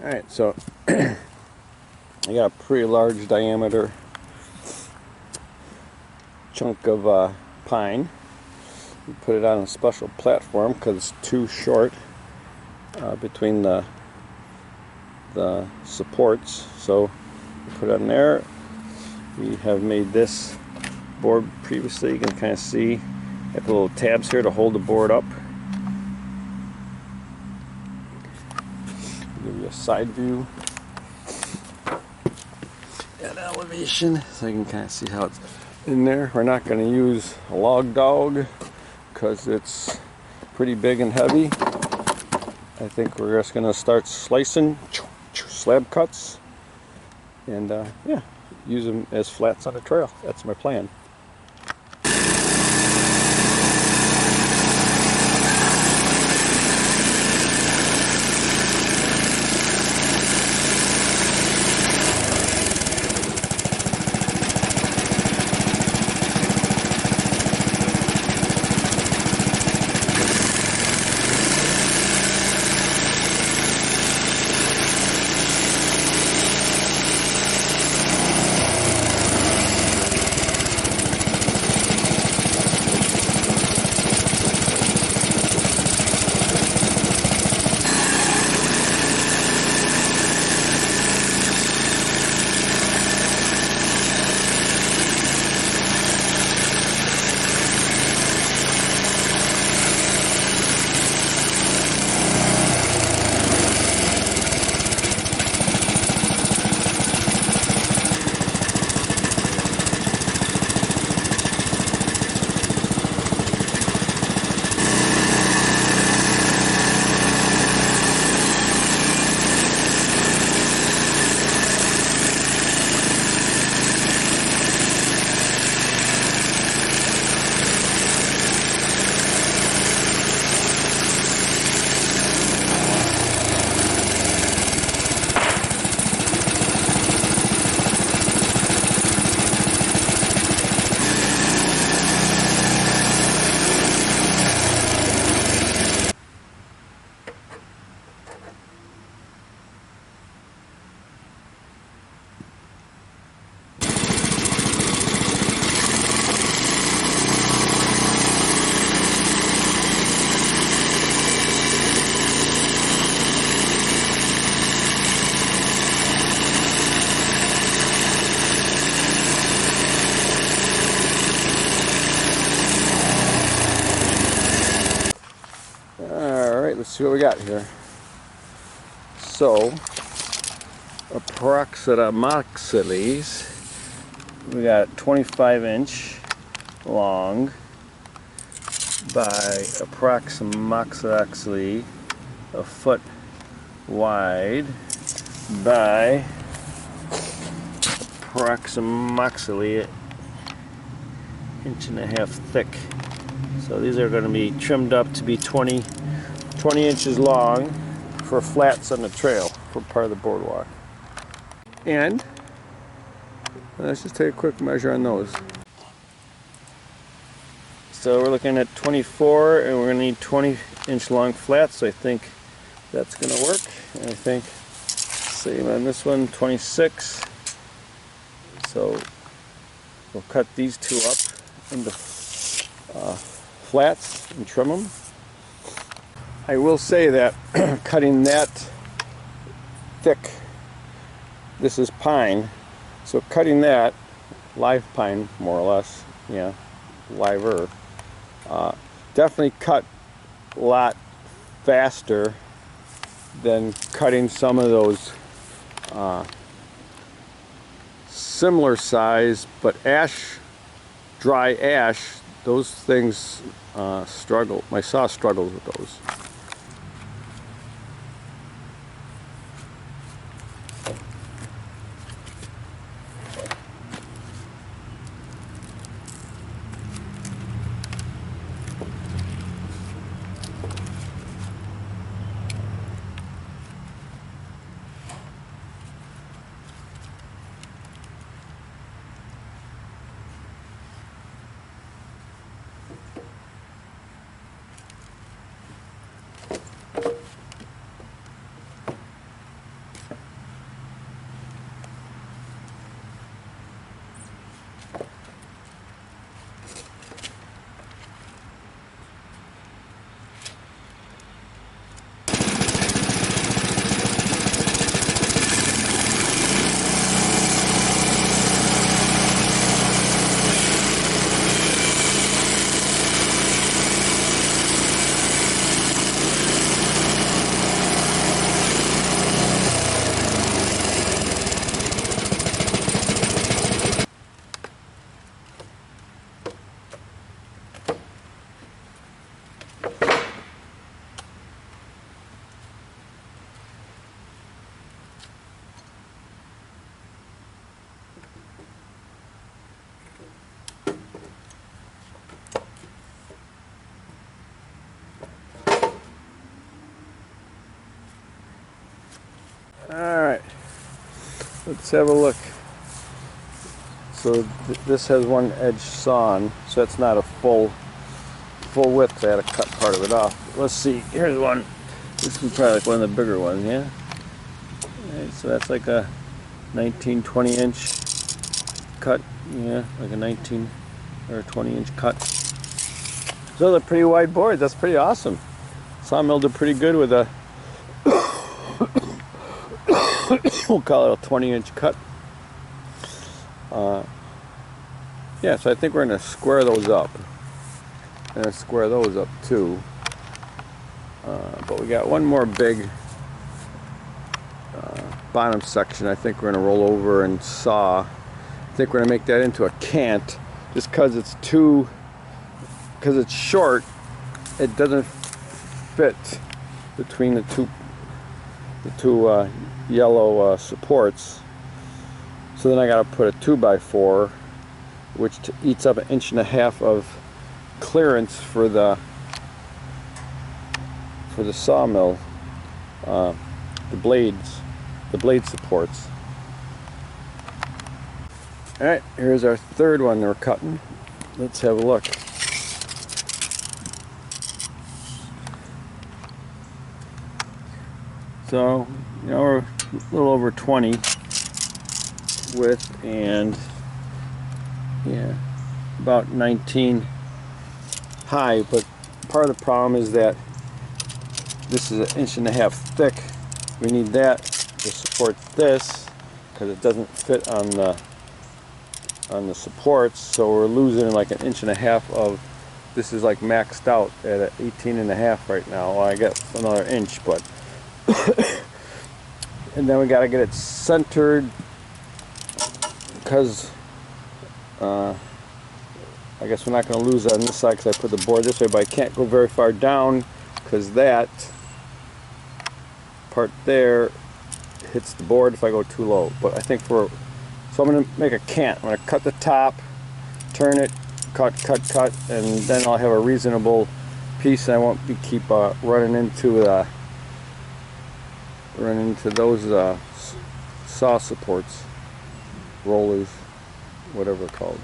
Alright, so I got a pretty large diameter chunk of pine. We put it on a special platform because it's too short between the supports. So we put it on there. We have made this board previously. You can kind of see I have the little tabs here to hold the board up. Give you a side view at elevation so you can kind of see how it's in there. We're not going to use a log dog because it's pretty big and heavy. I think we're just going to start slicing slab cuts and yeah, use them as flats on the trail. That's my plan. Let's see what we got here. So, approximately, we got 25-inch long by approximately a foot wide by approximately an inch and a half thick. So these are going to be trimmed up to be 20 inches long for flats on the trail for part of the boardwalk. And let's just take a quick measure on those. So we're looking at 24 and we're going to need 20-inch long flats, so I think that's going to work. And I think same on this one, 26. So we'll cut these two up into flats and trim them. I will say that cutting that thick, this is pine, so cutting that, live pine more or less, yeah, liver, definitely cut a lot faster than cutting some of those similar size, but ash, dry ash, those things struggle. My saw struggles with those. Alright, let's have a look. So this has one edge sawn, so that's not a full width. I had to cut part of it off. Let's see, here's one. This is probably like one of the bigger ones, yeah? Alright, so that's like a 19-20 inch cut, yeah, like a 19 or 20 inch cut. So they're pretty wide boards, that's pretty awesome. Sawmill did pretty good with a we'll call it a 20 inch cut. Yeah, so I think we're going to square those up. And square those up too. But we got one more big bottom section I think we're going to roll over and saw. I think we're going to make that into a cant just because it's short. It doesn't fit between the two yellow supports. So then I got to put a 2x4, which eats up 1.5 inches of clearance for the sawmill, the blade supports. All right, here's our third one we're cutting. Let's have a look. So, you know, we're a little over 20 width and yeah, about 19 high, but part of the problem is that this is 1.5 inches thick. We need that to support this because it doesn't fit on the supports, so we're losing like 1.5 inches of this. Is like maxed out at 18.5 right now. Well, I got another inch, but and then we got to get it centered because I guess we're not going to lose on this side because I put the board this way, but I can't go very far down because that part there hits the board if I go too low. But I think so I'm going to make a cant. I'm going to cut the top, turn it, cut, and then I'll have a reasonable piece and I won't keep running into those saw supports, rollers, whatever they're called.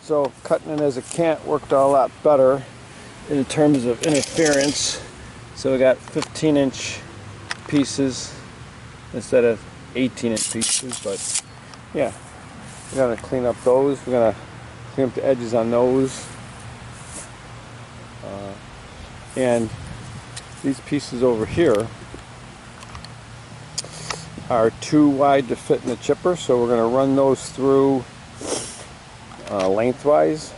So cutting it as a cant worked out a lot better in terms of interference. So we got 15-inch pieces instead of 18-inch pieces, but yeah, we're gonna clean up those. We're gonna clean up the edges on those, and these pieces over here, are too wide to fit in the chipper, so we're going to run those through lengthwise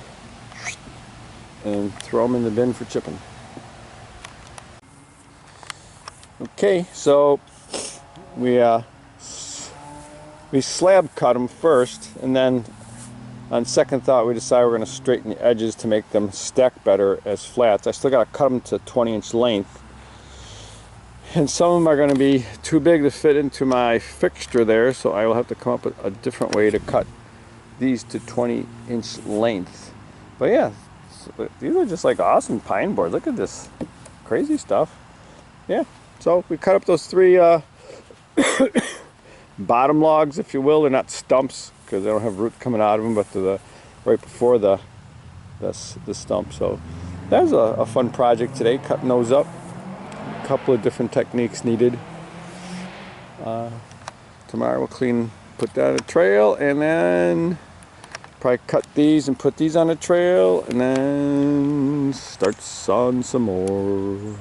and throw them in the bin for chipping. Okay, so we slab cut them first, and then on second thought we decided we're going to straighten the edges to make them stack better as flats. I still got to cut them to 20-inch length, and some of them are going to be too big to fit into my fixture there, so I will have to come up with a different way to cut these to 20-inch length. But yeah, so these are just like awesome pine boards. Look at this crazy stuff. Yeah, so we cut up those 3 bottom logs, if you will. They're not stumps because they don't have root coming out of them, but they're right before the stump. So that was a fun project today, cutting those up. A couple of different techniques needed. Tomorrow we'll put that on a trail, and then probably cut these and put these on a trail, and then start sawing some more.